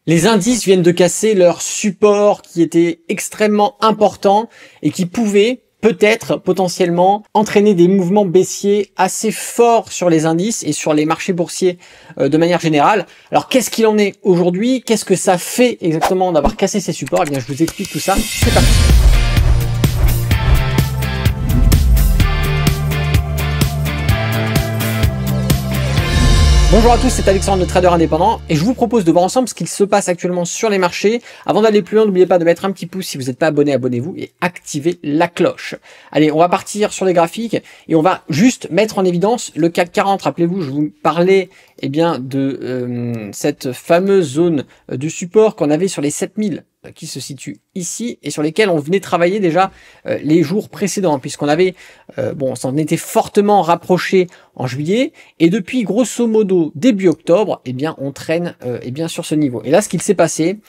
Les indices viennent de casser leur support qui était extrêmement important et qui pouvait peut-être potentiellement entraîner des mouvements baissiers assez forts sur les indices et sur les marchés boursiers de manière générale. Alors qu'est-ce qu'il en est aujourd'hui? Qu'est-ce que ça fait exactement d'avoir cassé ces supports? Eh bien je vous explique tout ça, c'est parti. Bonjour à tous, c'est Alexandre, le trader indépendant, et je vous propose de voir ensemble ce qu'il se passe actuellement sur les marchés. Avant d'aller plus loin, n'oubliez pas de mettre un petit pouce si vous n'êtes pas abonné, abonnez-vous et activez la cloche. Allez, on va partir sur les graphiques et on va juste mettre en évidence le CAC 40. Rappelez-vous, je vous parlais de cette fameuse zone de support qu'on avait sur les 7000 qui se situe ici et sur lesquels on venait travailler déjà les jours précédents, puisqu'on avait on s'en était fortement rapproché en juillet, et depuis grosso modo début octobre, on traîne sur ce niveau. Et là, ce qu'il s'est passé,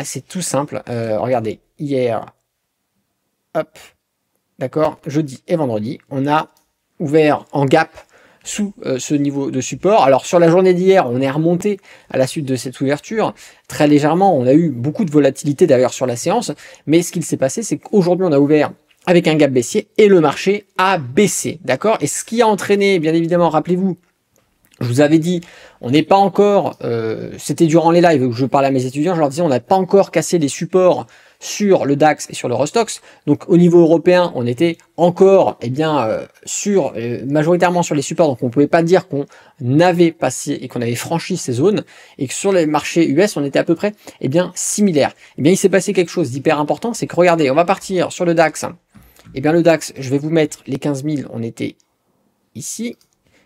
c'est tout simple. Regardez, hier, hop, d'accord, jeudi et vendredi, on a ouvert en gap sous ce niveau de support. Alors sur la journée d'hier, on est remonté à la suite de cette ouverture très légèrement. On a eu beaucoup de volatilité d'ailleurs sur la séance, mais ce qu'il s'est passé, c'est qu'aujourd'hui on a ouvert avec un gap baissier et le marché a baissé, d'accord. Et ce qui a entraîné, bien évidemment, rappelez-vous, je vous avais dit, on n'est pas encore, c'était durant les lives où je parlais à mes étudiants, je leur disais on n'a pas encore cassé les supports sur le DAX et sur l'Eurostoxx. Donc au niveau européen, on était encore majoritairement sur les supports, donc on ne pouvait pas dire qu'on avait passé et qu'on avait franchi ces zones, et que sur les marchés US, on était à peu près similaire. Il s'est passé quelque chose d'hyper important, c'est que regardez, on va partir sur le DAX. Le DAX, je vais vous mettre les 15 000, on était ici.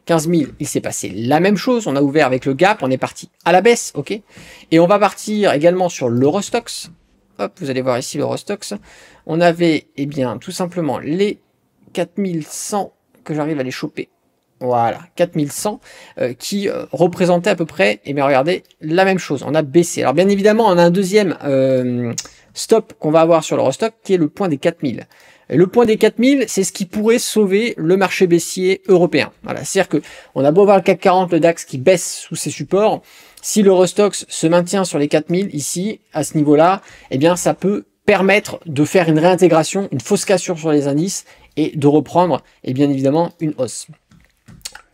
15 000, il s'est passé la même chose, on a ouvert avec le gap, on est parti à la baisse, ok. Et on va partir également sur l'Eurostoxx. Hop, vous allez voir ici l'Eurostoxx. On avait, tout simplement les 4100 que j'arrive à les choper. Voilà, 4100 qui représentaient à peu près, regardez, la même chose. On a baissé. Alors bien évidemment, on a un deuxième stop qu'on va avoir sur l'Eurostoxx qui est le point des 4000. Et le point des 4000, c'est ce qui pourrait sauver le marché baissier européen. Voilà, c'est-à-dire que on a beau voir le CAC 40, le DAX qui baisse sous ses supports, si l'Eurostoxx se maintient sur les 4000 ici, à ce niveau-là, ça peut permettre de faire une réintégration, une fausse cassure sur les indices et de reprendre, bien évidemment, une hausse.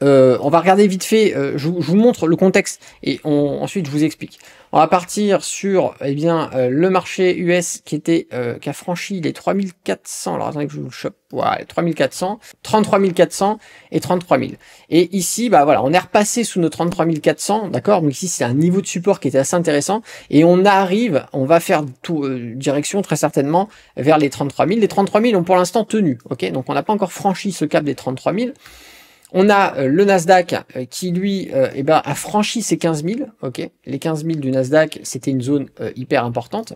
On va regarder vite fait, je vous montre le contexte et ensuite je vous explique. On va partir sur le marché US qui a franchi les 3400. Alors attendez que je vous le chope. Voilà, 3400, 33 400 et 33 000. Et ici, on est repassé sous nos 33 400, d'accord. Donc ici, c'est un niveau de support qui était assez intéressant. Et on va faire direction très certainement vers les 33 000. Les 33 000 ont pour l'instant tenu, ok. Donc on n'a pas encore franchi ce cap des 33 000. On a le Nasdaq qui lui a franchi ses 15 000, ok. Les 15 000 du Nasdaq, c'était une zone hyper importante.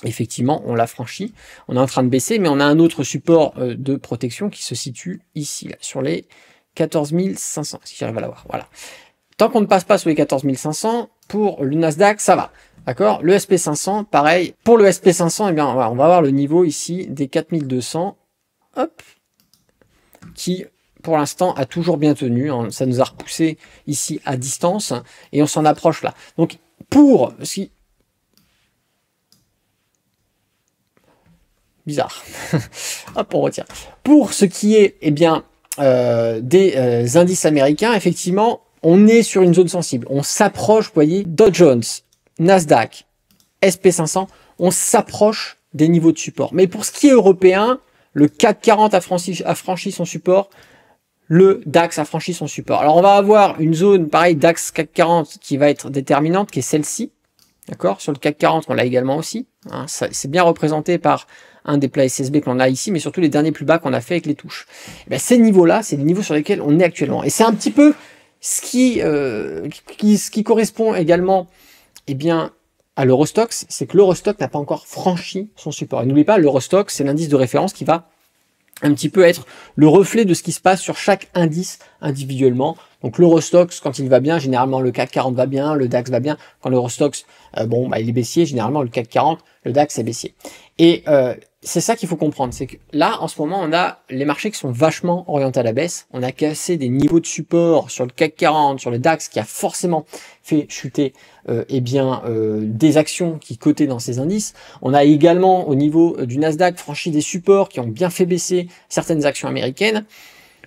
Effectivement, on l'a franchi. On est en train de baisser, mais on a un autre support de protection qui se situe ici, là, sur les 14 500, si j'arrive à l'avoir. Voilà. Tant qu'on ne passe pas sous les 14 500, pour le Nasdaq, ça va. D'accord. Le SP500, pareil. Pour le SP500, on va avoir le niveau ici des 4200. Hop. Qui pour l'instant a toujours bien tenu, hein. Ça nous a repoussé ici à distance et on s'en approche là. Donc pour ce qui bizarre, hop, on retire. Pour ce qui est des indices américains, effectivement, on est sur une zone sensible. On s'approche, vous voyez, Dow Jones, Nasdaq, SP500, on s'approche des niveaux de support. Mais pour ce qui est européen, le CAC 40 a franchi son support. Le DAX a franchi son support. Alors on va avoir une zone, pareil, DAX CAC 40 qui va être déterminante, qui est celle-ci. D'accord. Sur le CAC 40, on l'a également aussi. Hein, c'est bien représenté par un des plats SSB qu'on a ici, mais surtout les derniers plus bas qu'on a fait avec les touches. Ces niveaux-là, c'est les niveaux sur lesquels on est actuellement. Et c'est un petit peu ce qui correspond également à l'Eurostoxx, c'est que l'Eurostoxx n'a pas encore franchi son support. Et n'oubliez pas, l'Eurostoxx, c'est l'indice de référence qui va un petit peu être le reflet de ce qui se passe sur chaque indice individuellement. Donc l'Eurostoxx, quand il va bien, généralement le CAC 40 va bien, le DAX va bien. Quand l'Eurostoxx, il est baissier, généralement le CAC 40, le DAX est baissier. Et c'est ça qu'il faut comprendre, c'est que là, en ce moment, on a les marchés qui sont vachement orientés à la baisse. On a cassé des niveaux de support sur le CAC 40, sur le DAX, qui a forcément fait chuter des actions qui cotaient dans ces indices. On a également, au niveau du Nasdaq, franchi des supports qui ont bien fait baisser certaines actions américaines.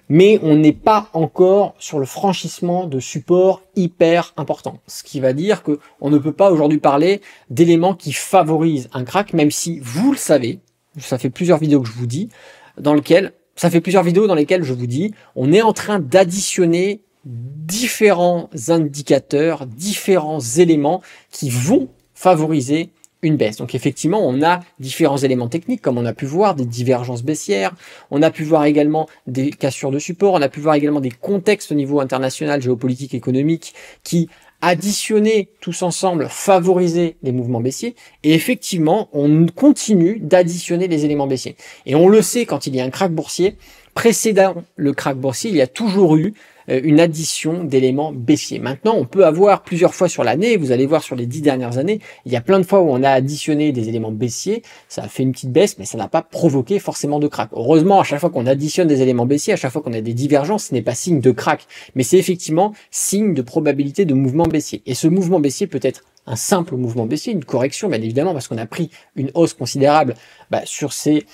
Mais on n'est pas encore sur le franchissement de supports hyper importants. Ce qui va dire que on ne peut pas aujourd'hui parler d'éléments qui favorisent un crack, même si vous le savez, ça fait plusieurs vidéos que je vous dis, dans lesquelles je vous dis, on est en train d'additionner différents indicateurs, différents éléments qui vont favoriser une baisse. Donc effectivement, on a différents éléments techniques, comme on a pu voir, des divergences baissières, on a pu voir également des cassures de support, on a pu voir également des contextes au niveau international, géopolitique, économique, qui additionner tous ensemble, favoriser les mouvements baissiers. Et effectivement, on continue d'additionner les éléments baissiers. Et on le sait, quand il y a un krach boursier, précédant le krach boursier, il y a toujours eu une addition d'éléments baissiers. Maintenant, on peut avoir plusieurs fois sur l'année, vous allez voir sur les 10 dernières années, il y a plein de fois où on a additionné des éléments baissiers, ça a fait une petite baisse, mais ça n'a pas provoqué forcément de krach. Heureusement, à chaque fois qu'on additionne des éléments baissiers, à chaque fois qu'on a des divergences, ce n'est pas signe de krach, mais c'est effectivement signe de probabilité de mouvement baissier. Et ce mouvement baissier peut être un simple mouvement baissier, une correction, bien évidemment, parce qu'on a pris une hausse considérable sur ces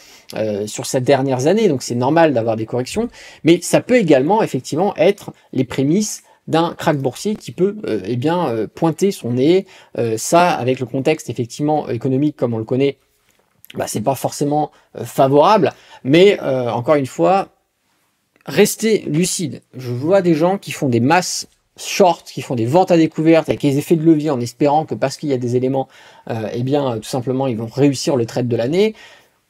dernières années, donc c'est normal d'avoir des corrections, mais ça peut également effectivement être les prémices d'un krach boursier qui peut pointer son nez. Ça, avec le contexte effectivement économique comme on le connaît, c'est pas forcément favorable, mais encore une fois, restez lucide. Je vois des gens qui font des masses short, qui font des ventes à découvert avec les effets de levier en espérant que parce qu'il y a des éléments, tout simplement, ils vont réussir le trade de l'année.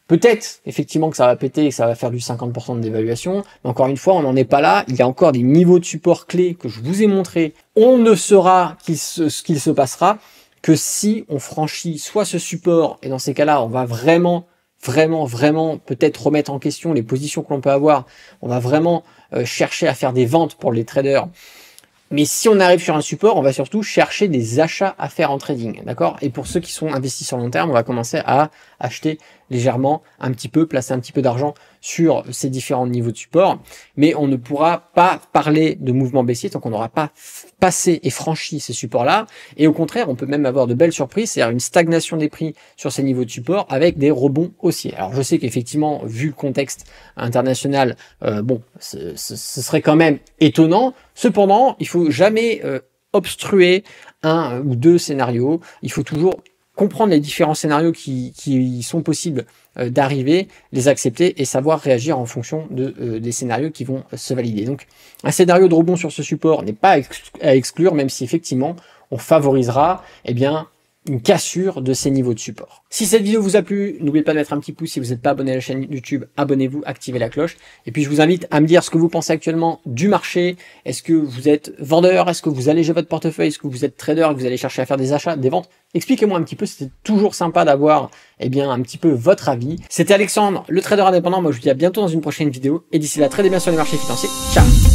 Peut-être, effectivement, que ça va péter et que ça va faire du 50% de dévaluation. Mais encore une fois, on n'en est pas là. Il y a encore des niveaux de support clés que je vous ai montrés. On ne saura ce qu'il se passera que si on franchit soit ce support, et dans ces cas-là, on va vraiment peut-être remettre en question les positions que l'on peut avoir. On va vraiment chercher à faire des ventes pour les traders. Mais si on arrive sur un support, on va surtout chercher des achats à faire en trading, d'accord? Et pour ceux qui sont investis sur long terme, on va commencer à acheter légèrement, un petit peu, placer un petit peu d'argent sur ces différents niveaux de support. Mais on ne pourra pas parler de mouvement baissier tant qu'on n'aura pas passé et franchi ces supports-là. Et au contraire, on peut même avoir de belles surprises, c'est-à-dire une stagnation des prix sur ces niveaux de support avec des rebonds haussiers. Alors je sais qu'effectivement, vu le contexte international, ce serait quand même étonnant. Cependant, il faut jamais obstruer un ou deux scénarios. Il faut toujours comprendre les différents scénarios qui sont possibles d'arriver, les accepter et savoir réagir en fonction des scénarios qui vont se valider. Donc, un scénario de rebond sur ce support n'est pas à exclure, même si effectivement, on favorisera une cassure de ces niveaux de support. Si cette vidéo vous a plu, n'oubliez pas de mettre un petit pouce. Si vous n'êtes pas abonné à la chaîne YouTube, abonnez-vous, activez la cloche. Et puis je vous invite à me dire ce que vous pensez actuellement du marché. Est-ce que vous êtes vendeur? Est-ce que vous allégez votre portefeuille? Est-ce que vous êtes trader et que vous allez chercher à faire des achats, des ventes? Expliquez-moi un petit peu, c'était toujours sympa d'avoir un petit peu votre avis. C'était Alexandre, le trader indépendant. Moi je vous dis à bientôt dans une prochaine vidéo. Et d'ici là, tradez bien sur les marchés financiers. Ciao!